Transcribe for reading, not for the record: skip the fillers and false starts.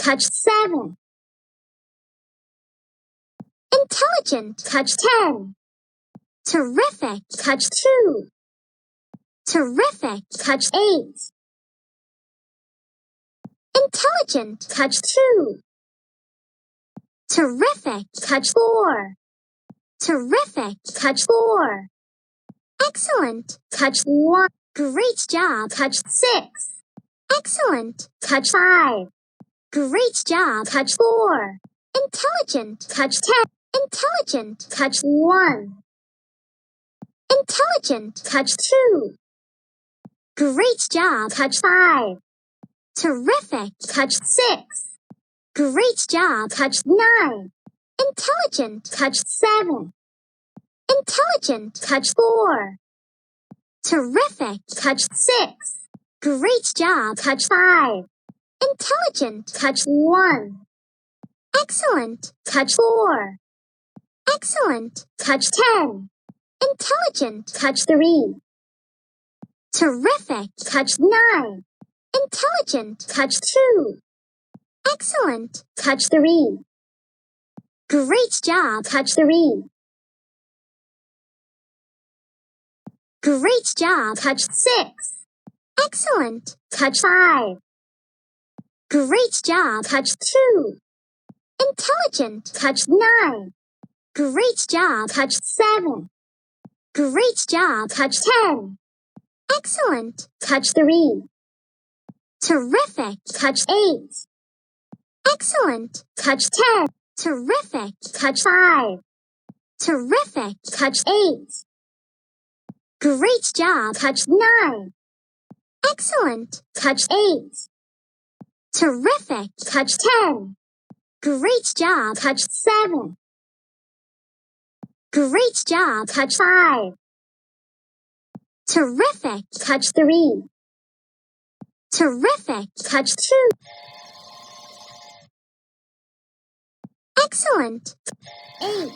touch 7. Intelligent, touch 10. Terrific, touch 2. Terrific, touch 8. Intelligent, touch 2. Terrific, touch 4. Terrific, touch 4. Excellent, touch 1. Great job, touch 6. Excellent, touch 5. Great job, touch 4. Intelligent, touch 10. Intelligent, touch 1. Intelligent, touch 2. Great job, touch 5. Terrific, touch 6. Great job, touch 9. Intelligent, touch 7. Intelligent, touch 4. Terrific, touch 6. Great job, touch 5. Intelligent, touch 1. Excellent, touch 4. Excellent, touch 10. Intelligent, touch 3. Terrific, touch 9. Intelligent, touch 2. Excellent, touch 3. Great job, touch 3. Great job, touch 6. Excellent, touch 5. Great job, touch 2. Intelligent, touch 9. Great job, touch 7. Great job, touch 10. Excellent, touch 3. Terrific, touch 8. Excellent, touch 10. Terrific, touch 5. Terrific, touch 8. Great job, touch 9. Excellent, touch 8. Terrific, touch 10. Great job, touch 7. Great job, touch 5. Terrific, touch 3. Terrific, touch 2. Excellent, 8.